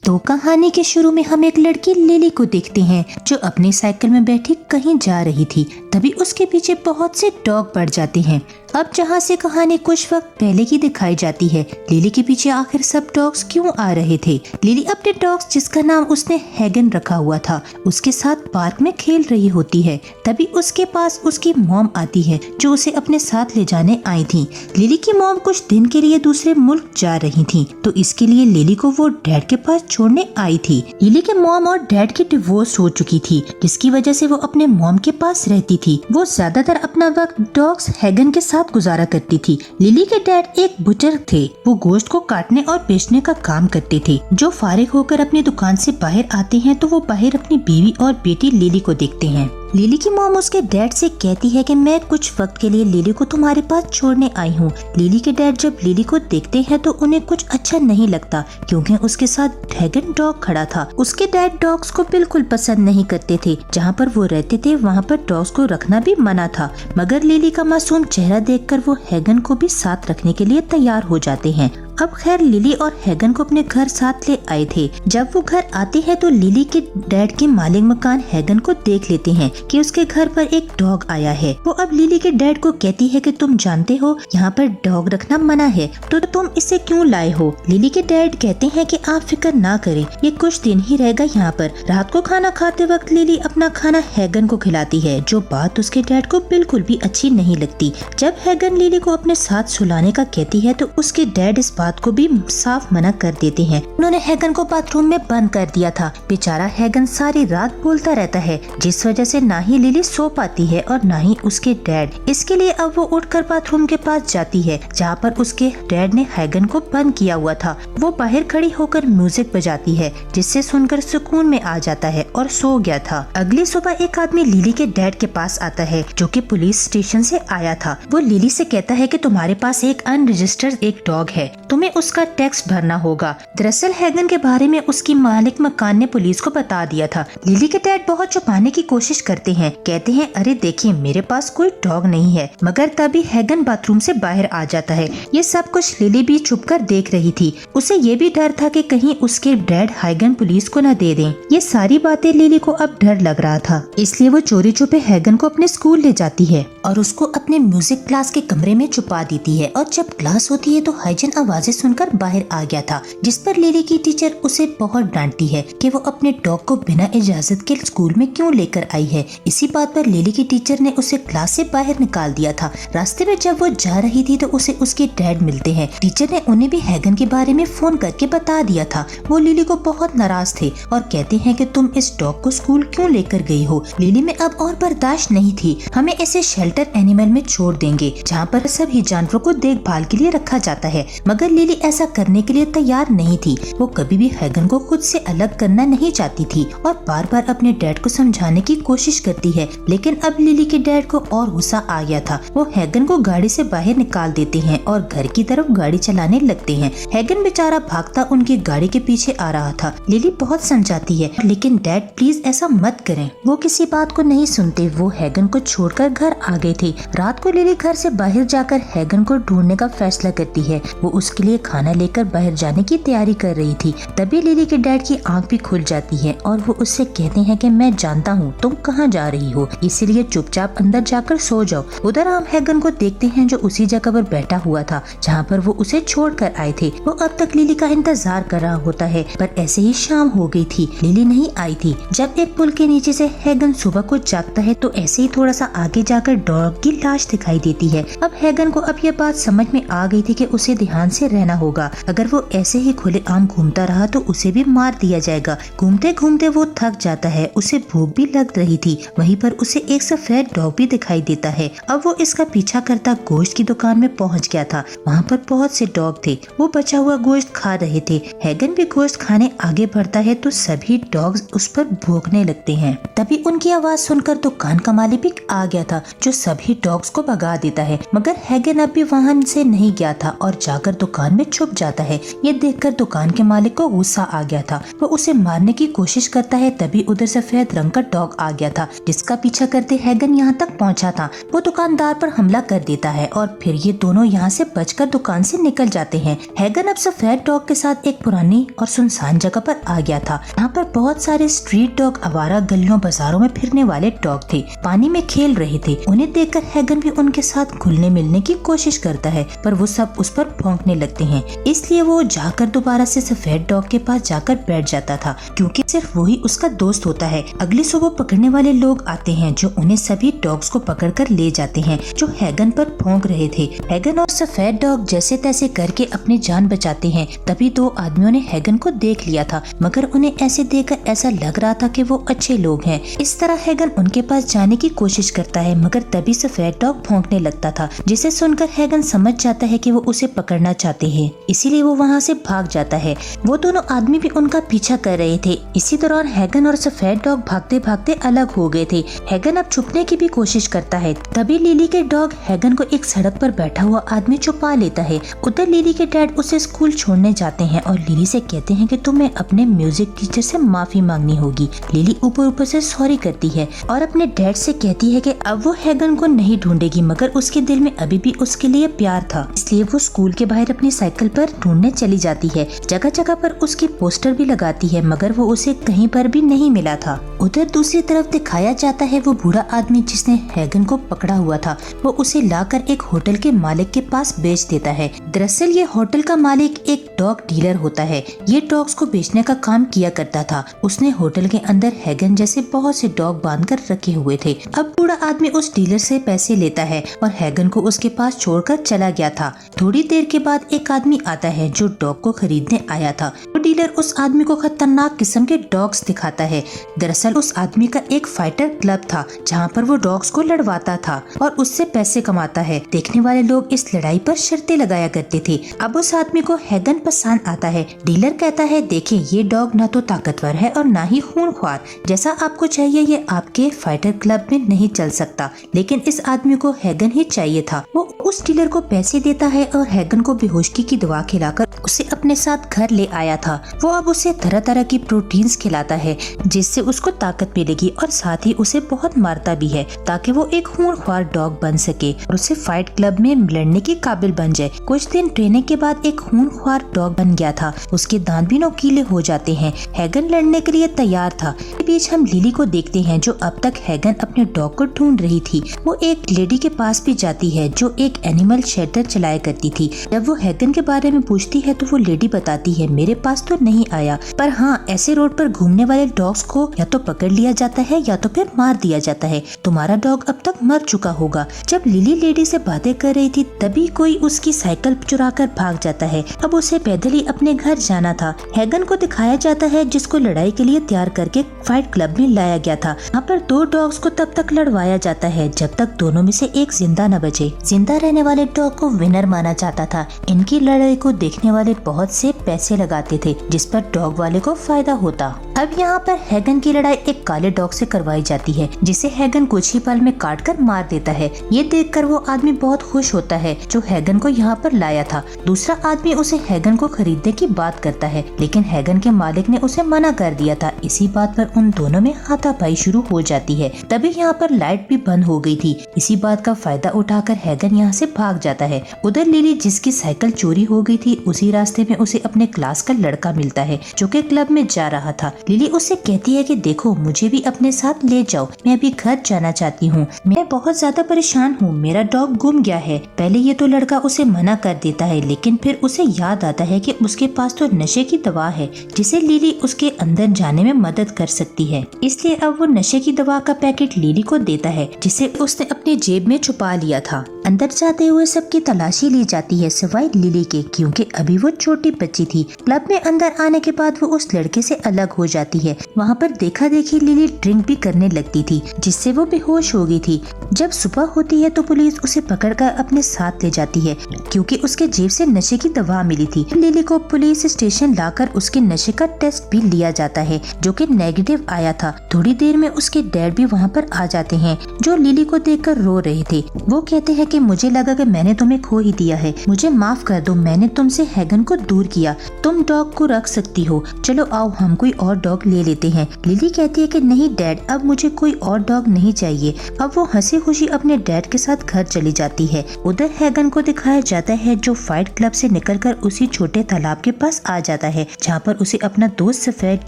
तो कहानी के शुरू में हम एक लड़की लिली को देखते हैं जो अपनी साइकिल में बैठी कहीं जा रही थी। तभी उसके पीछे बहुत से डॉग पड़ जाते हैं। अब जहाँ से कहानी कुछ वक्त पहले की दिखाई जाती है, लिली के पीछे आखिर सब डॉग्स क्यों आ रहे थे। लिली अपने डॉग्स, जिसका नाम उसने हैगन रखा हुआ था, उसके साथ पार्क में खेल रही होती है। तभी उसके पास उसकी मॉम आती है जो उसे अपने साथ ले जाने आई थी। लिली की मॉम कुछ दिन के लिए दूसरे मुल्क जा रही थी, तो इसके लिए लिली को वो डैड के पास छोड़ने आई थी। लिली के मॉम और डैड की डिवोर्स हो चुकी थी, जिसकी वजह से वो अपने मॉम के पास रहती थी। वो ज्यादातर अपना वक्त डॉग्स हैगन के साथ गुजारा करती थी। लिली के डैड एक बुचर थे। वो गोश्त को काटने और बेचने का काम करते थे। जो फारिग होकर अपनी दुकान से बाहर आते हैं तो वो बाहर अपनी बीवी और बेटी लिली को देखते हैं। लिली की मॉम उसके डैड से कहती है कि मैं कुछ वक्त के लिए लिली को तुम्हारे पास छोड़ने आई हूँ। लिली के डैड जब लिली को देखते हैं तो उन्हें कुछ अच्छा नहीं लगता, क्योंकि उसके साथ हैगन डॉग खड़ा था। उसके डैड डॉग्स को बिल्कुल पसंद नहीं करते थे। जहाँ पर वो रहते थे वहाँ पर डॉग्स को रखना भी मना था, मगर लिली का मासूम चेहरा देखकर वो हैगन को भी साथ रखने के लिए तैयार हो जाते हैं। अब खैर लिली और हैगन को अपने घर साथ ले आए थे। जब वो घर आते हैं तो लिली के डैड के मालिक मकान हैगन को देख लेते हैं कि उसके घर पर एक डॉग आया है। वो अब लिली के डैड को कहती है कि तुम जानते हो यहाँ पर डॉग रखना मना है, तो तुम इसे क्यों लाए हो। लिली के डैड कहते हैं कि आप फिक्र ना करें, ये कुछ दिन ही रहेगा यहाँ पर। रात को खाना खाते वक्त लिली अपना खाना हैगन को खिलाती है, जो बात उसके डैड को बिल्कुल भी अच्छी नहीं लगती। जब हैगन लिली को अपने साथ सुलाने का कहती है तो उसके डैड इस बात को भी साफ मना कर देते हैं। उन्होंने हैगन को बाथरूम में बंद कर दिया था। बेचारा हैगन सारी रात बोलता रहता है, जिस वजह से ना ही लिली सो पाती है और ना ही उसके डैड। इसके लिए अब वो उठकर बाथरूम के पास जाती है, जहाँ पर उसके डैड ने हैगन को बंद किया हुआ था। वो बाहर खड़ी होकर म्यूजिक बजाती है, जिससे सुनकर सुकून में आ जाता है और सो गया था। अगली सुबह एक आदमी लिली के डैड के पास आता है, जो कि पुलिस स्टेशन से आया था। वो लिली से कहता है कि तुम्हारे पास एक अनरजिस्टर्ड एक डॉग है, तुम्हें उसका टैक्स भरना होगा। दरअसल हैगन के बारे में उसकी मालिक मकान ने पुलिस को बता दिया था। लिली के डैड बहुत छुपाने की कोशिश करते हैं, कहते हैं अरे देखिए मेरे पास कोई डॉग नहीं है, मगर तभी हैगन बाथरूम से बाहर आ जाता है। ये सब कुछ लिली भी छुपकर देख रही थी। उसे ये भी डर था कि कहीं उसके डैड हैगन पुलिस को न दे दें। ये सारी बातें लिली को अब डर लग रहा था, इसलिए वो चोरी छुपे हैगन को अपने स्कूल ले जाती है और उसको अपने म्यूजिक क्लास के कमरे में छुपा देती है। और जब क्लास होती है तो हैगन आवाजें सुनकर बाहर आ गया था, जिस पर लिली की टीचर उसे बहुत डांटती है कि वो अपने डॉग को बिना इजाजत के स्कूल में क्यों लेकर आई है। इसी बात पर लिली की टीचर ने उसे क्लास से बाहर निकाल दिया था। रास्ते में जब वो जा रही थी तो उसे उसके डैड मिलते हैं। टीचर ने उन्हें भी हैगन के बारे में फोन करके बता दिया था। वो लिली को बहुत नाराज थे और कहते हैं कि तुम इस डॉग को स्कूल क्यों लेकर गई हो। लिली में अब और बर्दाश्त नहीं थी, हमें इसे शेल्टर एनिमल में छोड़ देंगे, जहाँ पर सभी जानवरों को देखभाल के लिए रखा जाता है। मगर लिली ऐसा करने के लिए तैयार नहीं थी। वो कभी भी हैगन को खुद से अलग करना नहीं चाहती थी और बार बार अपने डैड को समझाने की कोशिश करती है, लेकिन अब लिली के डैड को और गुस्सा आ गया था। वो हैगन को गाड़ी से बाहर निकाल देते हैं और घर की तरफ गाड़ी चलाने लगते हैं। हैगन बेचारा भागता उनकी गाड़ी के पीछे आ रहा था। लिली बहुत समझाती है, लेकिन डैड प्लीज ऐसा मत करें। वो किसी बात को नहीं सुनते। वो हैगन को छोड़कर घर आ गए थे। रात को लिली घर से बाहर जाकर हैगन को ढूंढने का फैसला करती है। वो उसके लिए खाना लेकर बाहर जाने की तैयारी कर रही थी। तभी लिली के डैड की आंख भी खुल जाती है और वो उससे कहते हैं कि मैं जानता हूँ तुम कहाँ जा रही हो, इसीलिए चुपचाप अंदर जाकर सो जाओ। उधर हम हैगन को देखते हैं, जो उसी जगह पर बैठा हुआ था जहाँ पर वो उसे छोड़ कर आए थे। वो अब तक लिली का इंतजार कर रहा होता है, पर ऐसे ही शाम हो गई थी, लिली नहीं आई थी। जब एक पुल के नीचे से हैगन सुबह को जागता है तो ऐसे ही थोड़ा सा आगे जाकर डॉग की लाश दिखाई देती है। अब हैगन को अब ये बात समझ में आ गई थी कि उसे ध्यान से रहना होगा। अगर वो ऐसे ही खुले आम घूमता रहा तो उसे भी मार दिया जाएगा। घूमते घूमते वो थक जाता है, उसे भूख भी लग रही थी। वहीं पर उसे एक सफेद डॉग भी दिखाई देता है। अब वो इसका पीछा करता गोश्त की दुकान में पहुंच गया था। वहाँ पर बहुत से डॉग थे, वो बचा हुआ गोश्त खा रहे थे। हैगन भी गोश्त खाने आगे बढ़ता है तो सभी डॉग्स उस पर भौंकने लगते हैं। तभी उनकी आवाज सुनकर दुकान का मालिक भी आ गया था, जो सभी डॉग्स को भगा देता है। मगर हैगन अब भी वहाँ से नहीं गया था और जाकर दुकान दुकान में छुप जाता है। ये देखकर दुकान के मालिक को गुस्सा आ गया था। वो उसे मारने की कोशिश करता है, तभी उधर सफेद रंग का डॉग आ गया था, जिसका पीछा करते हैगन यहाँ तक पहुँचा था। वो दुकानदार पर हमला कर देता है और फिर ये दोनों यहाँ से बचकर दुकान से निकल जाते हैं। हैगन अब सफेद डॉग के साथ एक पुरानी और सुनसान जगह पर आ गया था। यहाँ पर बहुत सारे स्ट्रीट डॉग आवारा गलियों बाजारों में फिरने वाले डॉग थे, पानी में खेल रहे थे। उन्हें देखकर हैगन भी उनके साथ घुलने मिलने की कोशिश करता है, पर वो सब उस पर भौंकने लगते हैं। इसलिए वो जाकर दोबारा से सफेद डॉग के पास जाकर बैठ जाता था, क्योंकि सिर्फ वही उसका दोस्त होता है। अगली सुबह पकड़ने वाले लोग आते हैं, जो उन्हें सभी डॉग्स को पकड़कर ले जाते हैं जो हैगन पर भौंक रहे थे। हैगन और सफेद डॉग जैसे तैसे करके अपनी जान बचाते हैं। तभी दो आदमियों ने हैगन को देख लिया था, मगर उन्हें ऐसे देखकर ऐसा लग रहा था कि वो अच्छे लोग हैं। इस तरह हैगन उनके पास जाने की कोशिश करता है, मगर तभी सफेद डॉग भौंकने लगता था, जिसे सुनकर हैगन समझ जाता है कि वो उसे पकड़ना चाहते हैं, इसीलिए वो वहाँ से भाग जाता है। वो दोनों आदमी भी उनका पीछा कर रहे थे। इसी दौरान हैगन और सफेद डॉग भागते भागते अलग हो गए थे। हैगन अब छुपने की भी कोशिश करता है, तभी लिली के डॉग हैगन को एक सड़क पर बैठा हुआ आदमी छुपा लेता है। उधर लिली के डैड उसे स्कूल छोड़ने जाते हैं और लिली से कहते हैं कि तुम्हें अपने म्यूजिक टीचर से माफी मांगनी होगी। लिली ऊपर ऊपर से सॉरी करती है और अपने डैड से कहती है कि अब वो हैगन को नहीं ढूंढेगी, मगर उसके दिल में अभी भी उसके लिए प्यार था। इसलिए वो स्कूल के बाहर अपनी साइकिल पर ढूंढने चली जाती है। जगह जगह पर उसकी पोस्टर भी लगाती है, मगर वो उसे कहीं पर भी नहीं मिला था। उधर दूसरी तरफ दिखाया जाता है वो बूढ़ा आदमी जिसने हैगन को पकड़ा हुआ था, वो उसे लाकर एक होटल के मालिक के पास बेच देता है। दरअसल ये होटल का मालिक एक डॉग डीलर होता है। ये डॉग्स को बेचने का काम किया करता था। उसने होटल के अंदर हैगन जैसे बहुत से डॉग बांधकर रखे हुए थे। अब बूढ़ा आदमी उस डीलर से पैसे लेता है और हैगन को उसके पास छोड़कर चला गया था। थोड़ी देर के बाद एक आदमी आता है जो डॉग को खरीदने आया था। वो डीलर उस आदमी को खतरनाक किस्म के डॉग्स दिखाता है। दरअसल उस आदमी का एक फाइटर क्लब था, जहाँ पर वो डॉग्स को लड़वाता था और उससे पैसे कमाता है। देखने वाले लोग इस लड़ाई पर शर्तें लगाया करते थे। अब उस आदमी को हैगन पसंद आता है। डीलर कहता है, देखिए ये डॉग न तो ताकतवर है और न ही खूनख्वार, जैसा आपको चाहिए ये आपके फाइटर क्लब में नहीं चल सकता। लेकिन इस आदमी को हैगन ही चाहिए था। वो उस डीलर को पैसे देता है और हैगन को बेहोशी की दवा खिलाकर उसे अपने साथ घर ले आया था। वो अब उसे तरह तरह की प्रोटीन्स खिलाता है, जिससे उसको ताकत मिलेगी और साथ ही उसे बहुत मारता भी है, ताकि वो एक खूनख्वार डॉग बन सके और उसे फाइट क्लब में लड़ने के काबिल बन जाए। कुछ दिन ट्रेनिंग के बाद एक खूनख्वार डॉग बन गया था। उसके दांत भी नोकीले हो जाते हैं। हैगन लड़ने के लिए तैयार था। इस बीच हम लिली को देखते हैं, जो अब तक हैगन अपने डॉग को ढूंढ रही थी। वो एक लेडी के पास भी जाती है जो एक एनिमल शेल्टर चलाया करती थी। जब वो हैगन के बारे में पूछती है तो वो लेडी बताती है, मेरे पास तो नहीं आया, पर हाँ ऐसे रोड पर घूमने वाले डॉग्स को या तो पकड़ लिया जाता है या तो फिर मार दिया जाता है। तुम्हारा डॉग अब तक मर चुका होगा। जब लिली लेडी से बातें कर रही थी तभी कोई उसकी साइकिल चुराकर भाग जाता है। अब उसे पैदल ही अपने घर जाना था। हैगन को दिखाया जाता है जिसको लड़ाई के लिए तैयार करके फाइट क्लब में लाया गया था। यहाँ पर दो डॉग्स को तब तक लड़वाया जाता है जब तक दोनों में से एक जिंदा न बचे। जिंदा रहने वाले डॉग को विनर माना जाता था। इनकी लड़ाई को देखने वाले बहुत से पैसे लगाते थे, जिस पर डॉग वाले को फायदा होता। अब यहाँ पर हैगन की लड़ाई एक काले डॉग से करवाई जाती है, जिसे हैगन कुछ ही पल में काटकर मार देता है। ये देखकर वो आदमी बहुत खुश होता है जो हैगन को यहाँ पर लाया था। दूसरा आदमी उसे हैगन को खरीदने की बात करता है, लेकिन हैगन के मालिक ने उसे मना कर दिया था। इसी बात पर उन दोनों में हाथापाई शुरू हो जाती है। तभी यहाँ पर लाइट भी बंद हो गई थी। इसी बात का फायदा उठाकर हैगन यहाँ से भाग जाता है। उधर लिली, जिसकी साइकिल चोरी हो गई थी, उसी रास्ते में उसे अपने क्लास का लड़का मिलता है जो कि क्लब में जा रहा था। लिली उससे कहती है कि देखो मुझे भी अपने साथ ले जाओ, मैं अभी घर जाना चाहती हूँ, मैं बहुत ज्यादा परेशान हूँ, मेरा डॉग गुम गया है। पहले ये तो लड़का उसे मना कर देता है, लेकिन फिर उसे याद आता है कि उसके पास तो नशे की दवा है जिसे लिली उसके अंदर जाने में मदद कर सकती है। इसलिए अब वो नशे की दवा का पैकेट लिली को देता है, जिसे उसने अपनी जेब में छुपा लिया था। अंदर जाते हुए सबकी तलाशी ली जाती है सिवाय लिली के, क्योंकि अभी वो छोटी बच्ची थी। क्लब में अंदर आने के बाद वो उस लड़के से अलग हो जाती है। वहाँ पर देखा देखी लिली ड्रिंक भी करने लगती थी, जिससे वो बेहोश हो गई थी। जब सुबह होती है तो पुलिस उसे पकड़कर अपने साथ ले जाती है, क्योंकि उसके जेब से नशे की दवा मिली थी। लिली को पुलिस स्टेशन लाकर उसके नशे का टेस्ट भी लिया जाता है, जो कि नेगेटिव आया था। थोड़ी देर में उसके डैड भी वहाँ पर आ जाते हैं, जो लिली को देखकर रो रहे थे। वो कहते हैं कि मुझे लगा कि मैंने तुम्हें खो ही दिया है। मुझे माफ कर दो, मैंने तुमसे हैगन को दूर किया। तुम डॉग को रख सकती हो। चलो आओ हम कोई और डॉग ले लेते हैं। लिली कहती है कि नहीं डैड, अब मुझे कोई और डॉग नहीं चाहिए। अब वो हंसी खुशी अपने डैड के साथ घर चली जाती है। उधर हैगन को दिखाया जाता है जो फाइट क्लब से निकलकर उसी छोटे तालाब के पास आ जाता है जहाँ पर उसे अपना दोस्त सफेद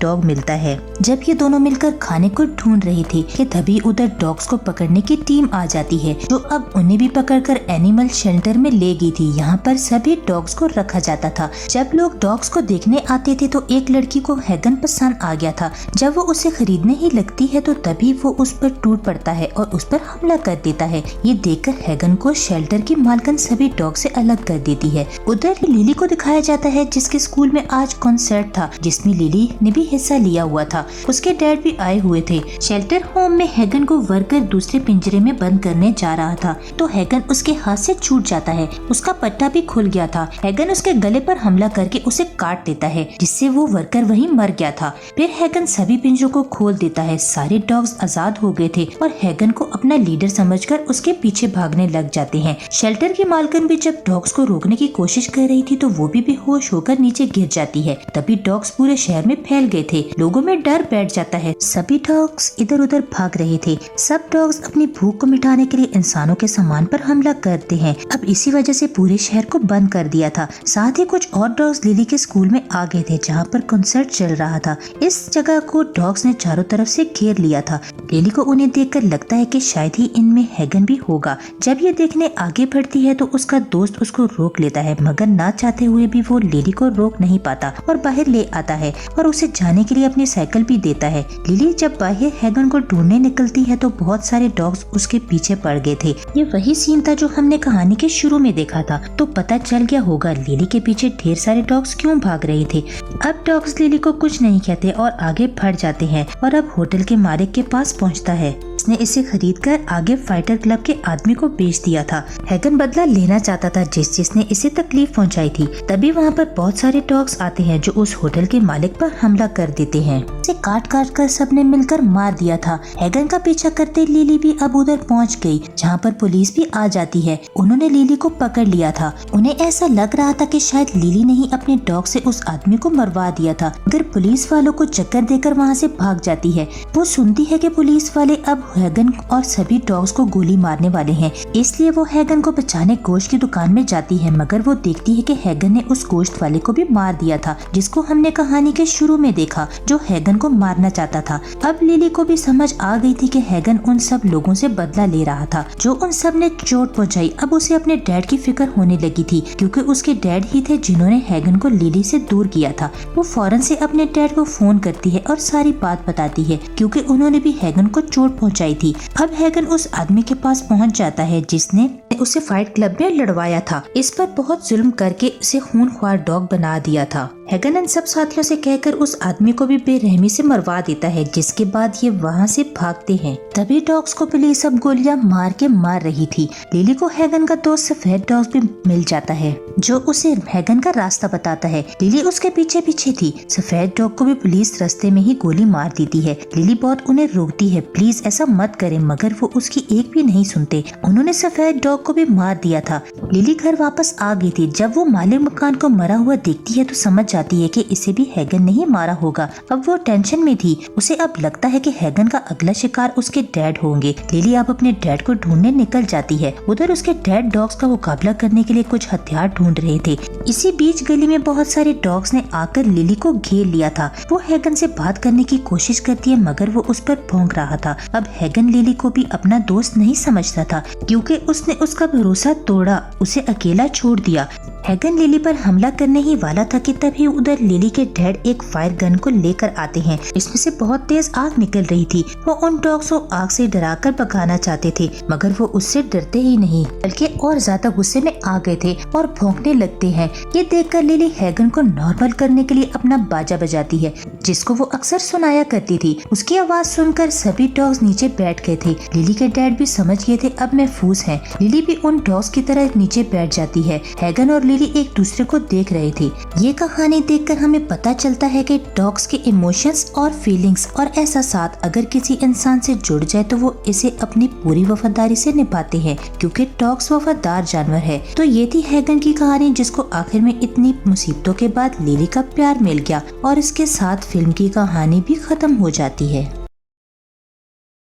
डॉग मिलता है। जब ये दोनों मिलकर खाने को ढूंढ रहे थे कि तभी उधर डॉग्स को पकड़ने की टीम आ जाती है जो अब उन्हें भी पकड़कर एनिमल शेल्टर में ले गई थी। यहाँ पर सभी डॉग्स को रखा जाता था। जब लोग डॉग्स को देखने आते थे तो एक लड़की को हैगन पसंद आ गया था। जब वो उसे खरीदने ही लगती है तो तभी वो उस पर टूट पड़ता है और उस पर हमला कर देता है। ये देखकर हैगन को शेल्टर की मालकिन सभी डॉग से अलग कर देती है। उधर लिली को दिखाया जाता है जिसके स्कूल में आज कॉन्सर्ट था जिसमें लिली ने भी हिस्सा लिया हुआ था। उसके डैड भी आए हुए थे। शेल्टर होम में हैगन को वर्कर दूसरे पिंजरे में बंद करने जा रहा था तो हैगन उसके हाथ से छूट जाता है। उसका पट्टा भी खुल गया था। हैगन उसके गले पर हमला करके उसे काट देता है जिससे वो वर्कर वहीं मर गया था। फिर हैगन सभी पिंजरों को खोल देता है। सारे डॉग्स आजाद हो गए थे और हैगन को अपना लीडर समझकर उसके पीछे भागने लग जाते हैं। शेल्टर की मालकिन भी जब डॉग्स को रोकने की कोशिश कर रही थी तो वो भी बेहोश होकर नीचे गिर जाती है। तभी डॉग्स पूरे शहर में फैल गए थे। लोगों में डर बैठ जाता है। सभी डॉग्स इधर उधर भाग रहे थे। सब डॉग्स अपनी भूख को मिटाने के लिए इंसानों के सामान पर हमला करते हैं। अब इसी वजह से पूरे शहर को बंद कर दिया था। साथ ही कुछ और डॉग्स लिली के स्कूल में आ गए थे जहाँ पर कॉन्सर्ट चल रहा था। इस जगह को डॉग्स ने चारों तरफ से घेर लिया था। लिली को उन्हें देखकर लगता है कि शायद ही इनमें हैगन भी होगा। जब ये देखने आगे बढ़ती है तो उसका दोस्त उसको रोक लेता है मगर ना चाहते हुए भी वो लिली को रोक नहीं पाता और बाहर ले आता है और उसे जाने के लिए अपनी साइकिल भी देता है। लिली जब बाहर हैगन को ढूंढने निकलती है तो बहुत सारे डॉग्स उसके पीछे पड़ गए थे। ये वही सीन था जो हमने कहानी के शुरू में देखा था। तो पता चल गया होगा लिली के पीछे ढेर सारे डॉग्स क्यों भाग रहे थे। अब डॉग्स लिली को कुछ नहीं कहते और आगे बढ़ जाते हैं और अब होटल के मालिक के पास पहुंचता है। उसने इसे खरीदकर आगे फाइटर क्लब के आदमी को बेच दिया था। हैगन बदला लेना चाहता था जिसने इसे तकलीफ पहुंचाई थी। तभी वहां पर बहुत सारे डॉग्स आते हैं जो उस होटल के मालिक पर हमला कर देते हैं। इसे काट काट कर सबने मिलकर मार दिया था। हैगन का पीछा करते लिली भी अब उधर पहुंच गई जहां पर पुलिस भी आ जाती है। उन्होंने लिली को पकड़ लिया था। उन्हें ऐसा लग रहा था कि शायद लिली ने ही अपने डॉग से उस आदमी को मरवा दिया था मगर पुलिस वालों को चक्कर देकर वहां से भाग जाती है। वो सुनती है कि पुलिस वाले अब हैगन और सभी डॉग्स को गोली मारने वाले हैं, इसलिए वो हैगन को बचाने गोश्त की दुकान में जाती है मगर वो देखती है कि हैगन ने उस गोश्त वाले को भी मार दिया था जिसको हमने कहानी के शुरू में देखा, जो हैगन को मारना चाहता था। अब लिली को भी समझ आ गई थी कि हैगन उन सब लोगों से बदला ले रहा था जो उन सब ने चोट पहुंचाई। अब उसे अपने डैड की फिक्र होने लगी थी क्योंकि उसके डैड ही थे जिन्होंने हैगन को लिली से दूर किया था। वो फौरन से अपने डैड को फोन करती है और सारी बात बताती है क्योंकि उन्होंने भी हैगन को चोट पहुंचाई थी। अब हैगन उस आदमी के पास पहुंच जाता है जिसने उसे फाइट क्लब में लड़वाया था। इस पर बहुत जुल्म करके उसे खूनख्वार डॉग बना दिया था। हैगन इन सब साथियों से कहकर उस आदमी को भी बेरहमी से मरवा देता है जिसके बाद ये वहाँ से भागते हैं। तभी डॉग्स को पुलिस अब गोलियां मार के मार रही थी। लिली को हैगन का दोस्त सफेद डॉग भी मिल जाता है जो उसे हैगन का रास्ता बताता है। लिली उसके पीछे पीछे थी। सफेद डॉग को भी पुलिस रास्ते में ही गोली मार देती है। लिली बहुत उन्हें रोकती है प्लीज ऐसा मत करें मगर वो उसकी एक भी नहीं सुनते। उन्होंने सफेद डॉग को भी मार दिया था। लिली घर वापस आ गई थी। जब वो मालिक मकान को मरा हुआ देखती है तो समझ जाती है कि इसे भी हैगन ने ही मारा होगा। अब वो टेंशन में थी। उसे अब लगता है कि हैगन का अगला शिकार उसके डैड होंगे। लिली अब अपने डैड को ढूंढने निकल जाती है। उधर उसके डैड डॉग्स का मुकाबला करने के लिए कुछ हथियार ढूंढ रहे थे। इसी बीच गली में बहुत सारे डॉग्स ने आकर लिली को घेर लिया था। वो हैगन से बात करने की कोशिश करती है मगर वो उस पर भौंक रहा था। अब हैगन लिली को भी अपना दोस्त नहीं समझता था क्योंकि उसने उसका भरोसा तोड़ा, उसे अकेला छोड़ दिया। हैगन लिली पर हमला करने ही वाला था कि तभी उधर लिली के डैड एक फायर गन को लेकर आते हैं। इसमें से बहुत तेज आग निकल रही थी। वो उन डॉग्स को आग से डराकर भगाना चाहते थे मगर वो उससे डरते ही नहीं बल्कि और ज्यादा गुस्से में आ गए थे और भौंकने लगते हैं। ये देखकर लिली हैगन को नॉर्मल करने के लिए अपना बाजा बजाती है जिसको वो अक्सर सुनाया करती थी। उसकी आवाज सुनकर सभी डॉग्स नीचे बैठ गए थे। लिली के डैड भी समझ गए थे अब महफूज हैं। लिली भी उन डॉग्स की तरह नीचे नीचे बैठ जाती है। हैगन और लिली एक दूसरे को देख रहे थे। ये कहानी देखकर हमें पता चलता है कि डॉग्स के इमोशंस और फीलिंग्स और एहसासात अगर किसी इंसान से जुड़ जाए तो वो इसे अपनी पूरी वफादारी से निभाते हैं, क्योंकि डॉग्स वफादार जानवर है। तो ये थी हैगन की कहानी, जिसको आखिर में इतनी मुसीबतों के बाद लिली का प्यार मिल गया और इसके साथ फिल्म की कहानी भी खत्म हो जाती है।